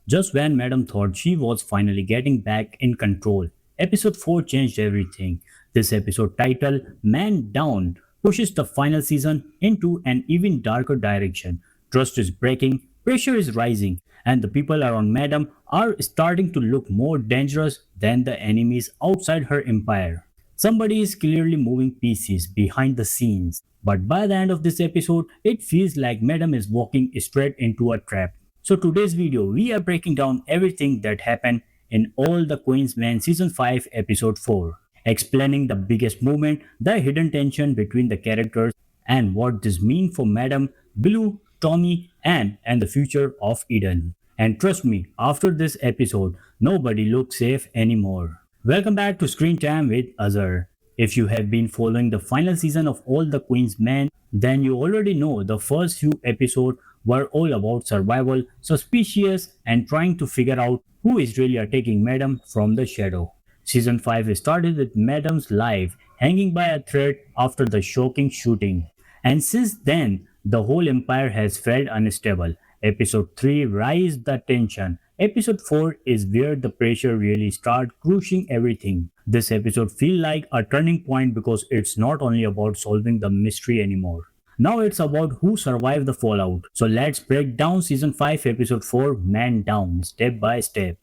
Just when Madam thought she was finally getting back in control, episode 4 changed everything. This episode title, Man Down, pushes the final season into an even darker direction. Trust is breaking, pressure is rising, and the people around Madam are starting to look more dangerous than the enemies outside her empire. Somebody is clearly moving pieces behind the scenes, but by the end of this episode, it feels like Madam is walking straight into a trap. So today's video, we are breaking down everything that happened in All the Queen's Men Season 5 Episode 4, explaining the biggest moment, the hidden tension between the characters, and what this means for Madam, Blue, Tommy, Anne, and the future of Eden. And trust me, after this episode, nobody looks safe anymore. Welcome back to Screen Time with Azhar. If you have been following the final season of All the Queen's Men, then you already know the first few episodes were all about survival, suspicious, and trying to figure out who is really attacking Madam from the shadow. Season 5 started with Madam's life hanging by a thread after the shocking shooting. And since then, the whole empire has felt unstable. Episode 3 raised the tension. Episode 4 is where the pressure really starts crushing everything. This episode feels like a turning point because it's not only about solving the mystery anymore. Now it's about who survived the fallout. So let's break down season 5 episode 4 Man Down step by step.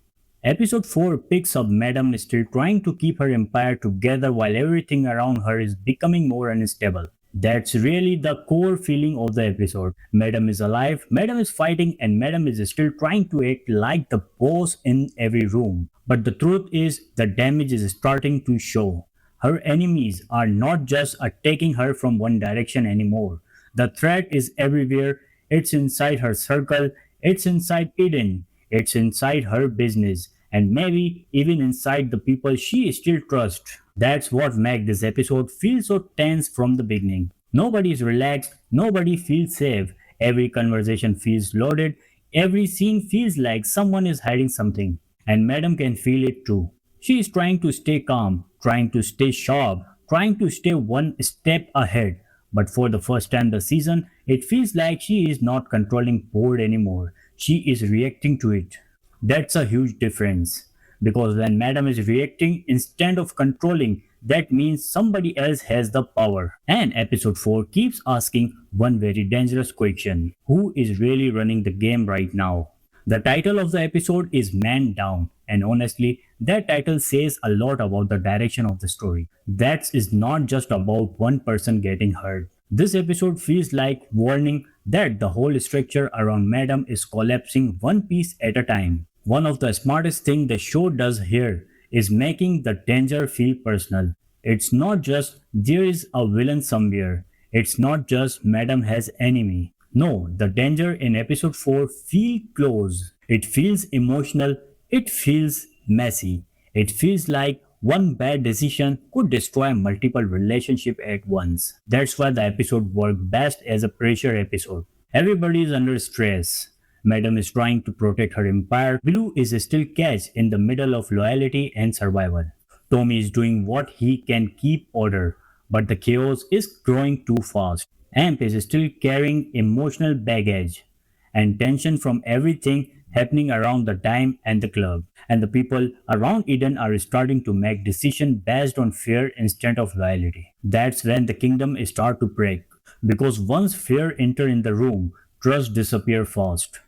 Episode 4 picks up Madam still trying to keep her empire together while everything around her is becoming more unstable. That's really the core feeling of the episode. Madam is alive, Madam is fighting, and Madam is still trying to act like the boss in every room. But the truth is, the damage is starting to show. Her enemies are not just attacking her from one direction anymore. The threat is everywhere. It's inside her circle, it's inside Eden, it's inside her business, and maybe even inside the people she still trusts. That's what makes this episode feel so tense from the beginning. Nobody is relaxed, nobody feels safe, every conversation feels loaded, every scene feels like someone is hiding something. And Madam can feel it too. She is trying to stay calm, trying to stay sharp, trying to stay one step ahead. But for the first time this season, it feels like she is not controlling board anymore. She is reacting to it. That's a huge difference. Because when Madam is reacting instead of controlling, that means somebody else has the power. And episode 4 keeps asking one very dangerous question. Who is really running the game right now? The title of the episode is Man Down, and honestly, that title says a lot about the direction of the story. That is not just about one person getting hurt. This episode feels like warning that the whole structure around Madam is collapsing one piece at a time. One of the smartest things the show does here is making the danger feel personal. It's not just there is a villain somewhere. It's not just Madam has enemy. No, the danger in episode 4 feels close. It feels emotional. It feels messy. It feels like one bad decision could destroy multiple relationships at once. That's why the episode worked best as a pressure episode. Everybody is under stress. Madam is trying to protect her empire. Blue is still caged in the middle of loyalty and survival. Tommy is doing what he can keep order, but the chaos is growing too fast. Amp is still carrying emotional baggage and tension from everything happening around the time and the club. And the people around Eden are starting to make decisions based on fear instead of loyalty. That's when the kingdom start to break. Because once fear enter in the room, trust disappear fast.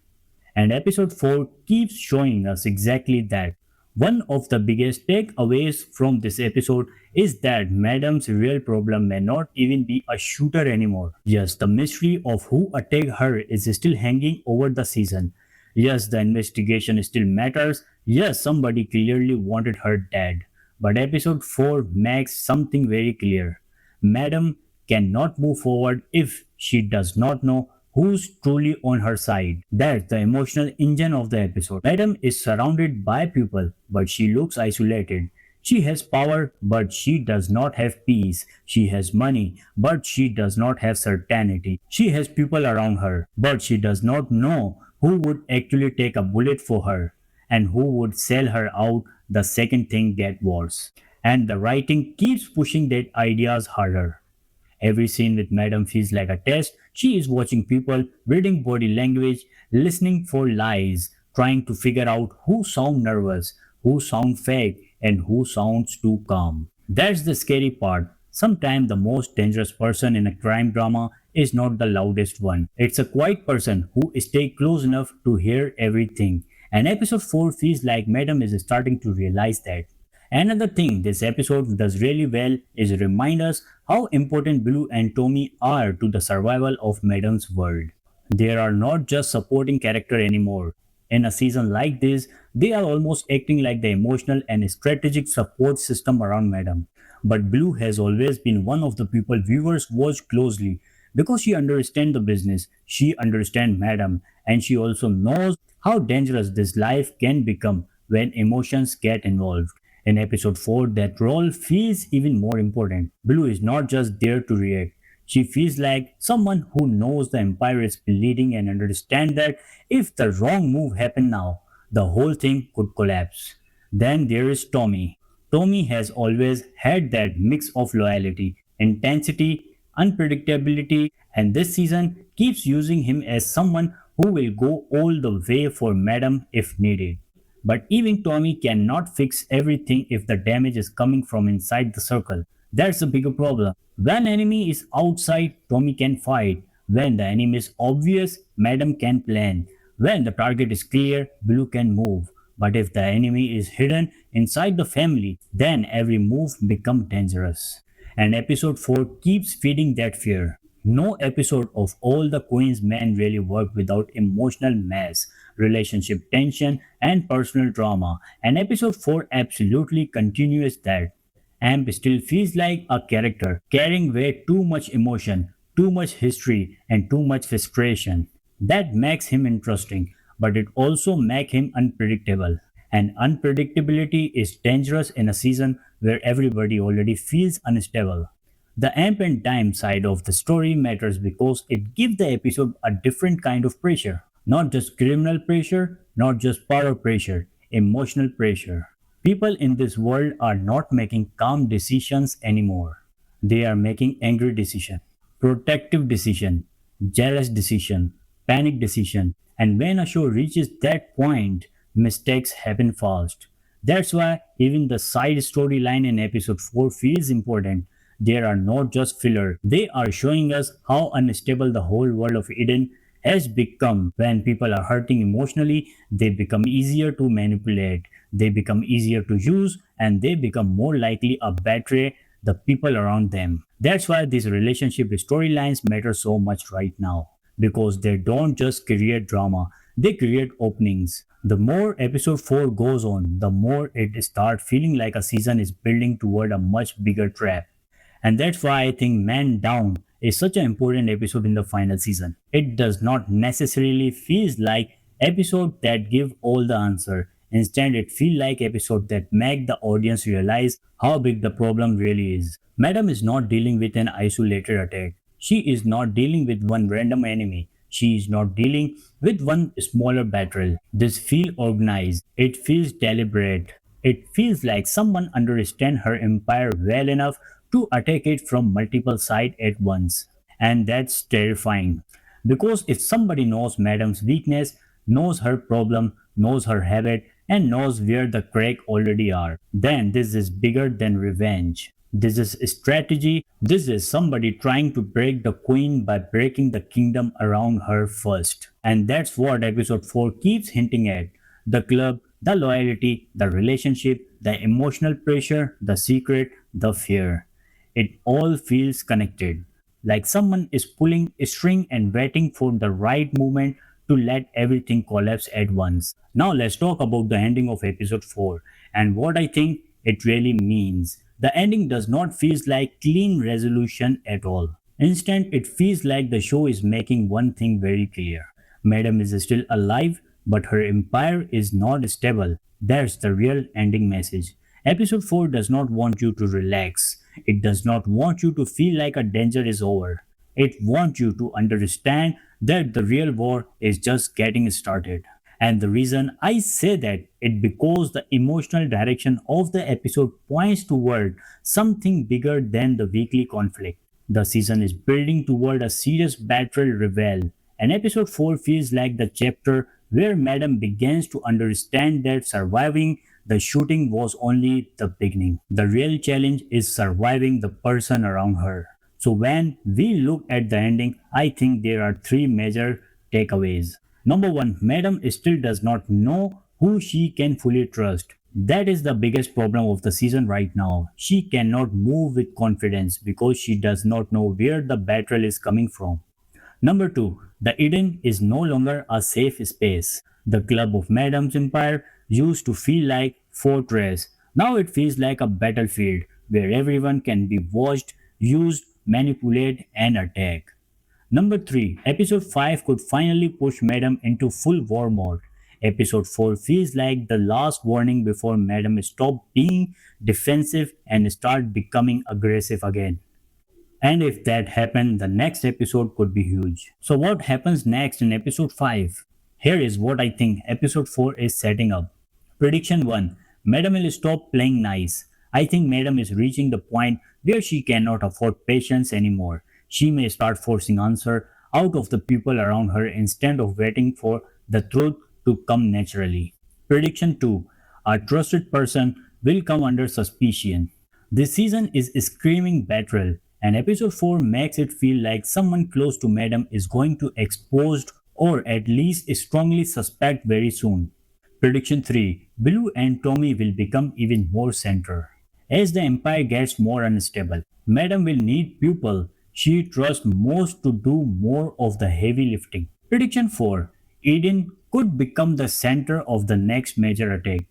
And episode 4 keeps showing us exactly that. One of the biggest takeaways from this episode is that Madam's real problem may not even be a shooter anymore. Yes, the mystery of who attacked her is still hanging over the season. Yes, the investigation still matters. Yes, somebody clearly wanted her dead. But episode 4 makes something very clear. Madam cannot move forward if she does not know who's truly on her side. That's the emotional engine of the episode. Madam is surrounded by people, but she looks isolated. She has power, but she does not have peace. She has money, but she does not have certainty. She has people around her, but she does not know who would actually take a bullet for her and who would sell her out the second thing get worse. And the writing keeps pushing that ideas harder. Every scene with Madam feels like a test. She is watching people, reading body language, listening for lies, trying to figure out who sounds nervous, who sounds fake, and who sounds too calm. That's the scary part. Sometimes the most dangerous person in a crime drama is not the loudest one. It's a quiet person who stays close enough to hear everything. And episode 4 feels like Madam is starting to realize that. Another thing this episode does really well is remind us how important Blue and Tommy are to the survival of Madam's world. They are not just supporting character anymore. In a season like this, they are almost acting like the emotional and strategic support system around Madam. But Blue has always been one of the people viewers watch closely because she understands the business, she understands Madam, and she also knows how dangerous this life can become when emotions get involved. In episode 4, that role feels even more important. Blue is not just there to react. She feels like someone who knows the empire is bleeding and understands that if the wrong move happened now, the whole thing could collapse. Then there is Tommy. Tommy has always had that mix of loyalty, intensity, unpredictability, and this season keeps using him as someone who will go all the way for Madam if needed. But even Tommy cannot fix everything if the damage is coming from inside the circle. That's a bigger problem. When enemy is outside, Tommy can fight. When the enemy is obvious, Madam can plan. When the target is clear, Blue can move. But if the enemy is hidden inside the family, then every move becomes dangerous. And episode 4 keeps feeding that fear. No episode of All the Queen's Men really worked without emotional mess, relationship tension, and personal drama. And episode 4 absolutely continues that. Amp still feels like a character, carrying way too much emotion, too much history, and too much frustration. That makes him interesting, but it also makes him unpredictable. And unpredictability is dangerous in a season where everybody already feels unstable. The amp and time side of the story matters because it gives the episode a different kind of pressure. Not just criminal pressure, not just power pressure, emotional pressure. People in this world are not making calm decisions anymore. They are making angry decisions, protective decisions, jealous decisions, panic decisions. And when a show reaches that point, mistakes happen fast. That's why even the side storyline in episode 4 feels important. They are not just filler, they are showing us how unstable the whole world of Eden has become. When people are hurting emotionally, they become easier to manipulate, they become easier to use, and they become more likely to betray the people around them. That's why these relationship storylines matter so much right now, because they don't just create drama, they create openings. The more episode 4 goes on, the more it starts feeling like a season is building toward a much bigger trap. And that's why I think Man Down is such an important episode in the final season. It does not necessarily feel like episode that give all the answer. Instead, it feels like episode that make the audience realize how big the problem really is. Madam is not dealing with an isolated attack. She is not dealing with one random enemy. She is not dealing with one smaller battle. This feels organized. It feels deliberate. It feels like someone understands her empire well enough to attack it from multiple sides at once. And that's terrifying. Because if somebody knows Madam's weakness, knows her problem, knows her habit, and knows where the crack already are, then this is bigger than revenge. This is strategy. This is somebody trying to break the queen by breaking the kingdom around her first. And that's what episode 4 keeps hinting at. The club, the loyalty, the relationship, the emotional pressure, the secret, the fear. It all feels connected, like someone is pulling a string and waiting for the right moment to let everything collapse at once. Now let's talk about the ending of episode 4 and what I think it really means. The ending does not feel like clean resolution at all. Instead, it feels like the show is making one thing very clear. Madam is still alive, but her empire is not stable. That's the real ending message. Episode 4 does not want you to relax. It does not want you to feel like a danger is over. It wants you to understand that the real war is just getting started. And the reason I say that is because the emotional direction of the episode points toward something bigger than the weekly conflict. The season is building toward a serious battle reveal, and episode 4 feels like the chapter where Madam begins to understand that surviving the shooting was only the beginning. The real challenge is surviving the person around her. So when we look at the ending, I think there are three major takeaways. Number one, Madam still does not know who she can fully trust. That is the biggest problem of the season right now. She cannot move with confidence because she does not know where the battle is coming from. Number two, the Eden is no longer a safe space. The club of Madam's Empire used to feel like fortress. Now it feels like a battlefield where everyone can be watched, used, manipulated, and attacked. Number 3. Episode 5 could finally push Madam into full war mode. Episode 4 feels like the last warning before Madam stop being defensive and start becoming aggressive again. And if that happened, the next episode could be huge. So what happens next in episode 5? Here is what I think episode 4 is setting up. Prediction 1. Madam will stop playing nice. I think Madam is reaching the point where she cannot afford patience anymore. She may start forcing answer out of the people around her instead of waiting for the truth to come naturally. Prediction 2. A trusted person will come under suspicion. This season is screaming battle, and episode 4 makes it feel like someone close to Madam is going to exposed or at least strongly suspect very soon. Prediction 3. Blue and Tommy will become even more center. As the empire gets more unstable, Madam will need people she trusts most to do more of the heavy lifting. Prediction 4. Eden could become the center of the next major attack.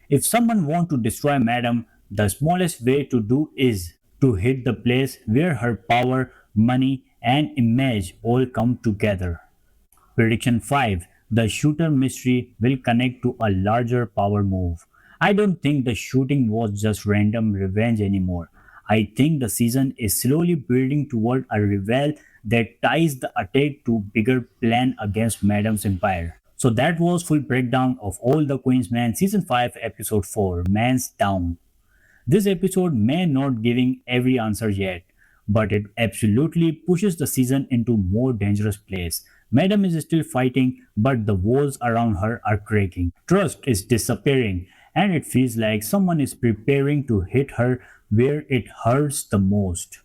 If someone wants to destroy Madam, the smallest way to do is to hit the place where her power, money, and image all come together. Prediction 5. The shooter mystery will connect to a larger power move. I don't think the shooting was just random revenge anymore. I think the season is slowly building toward a reveal that ties the attack to bigger plan against Madam's empire. So that was full breakdown of All the Queen's Men season 5 episode 4 Man's Down. This episode may not giving every answer yet, but it absolutely pushes the season into more dangerous place. Madam is still fighting, but the walls around her are cracking. Trust is disappearing, and it feels like someone is preparing to hit her where it hurts the most.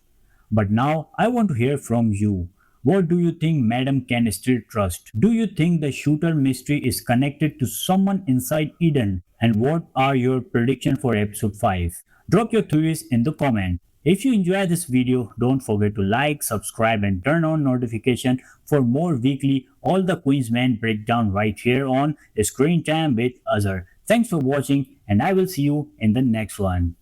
But now I want to hear from you. What do you think Madam can still trust? Do you think the shooter mystery is connected to someone inside Eden? And what are your predictions for episode 5? Drop your theories in the comment. If you enjoy this video, don't forget to like, subscribe and turn on notification for more weekly All the Queen's Men breakdown right here on Screen Time with Azhar. Thanks for watching and I will see you in the next one.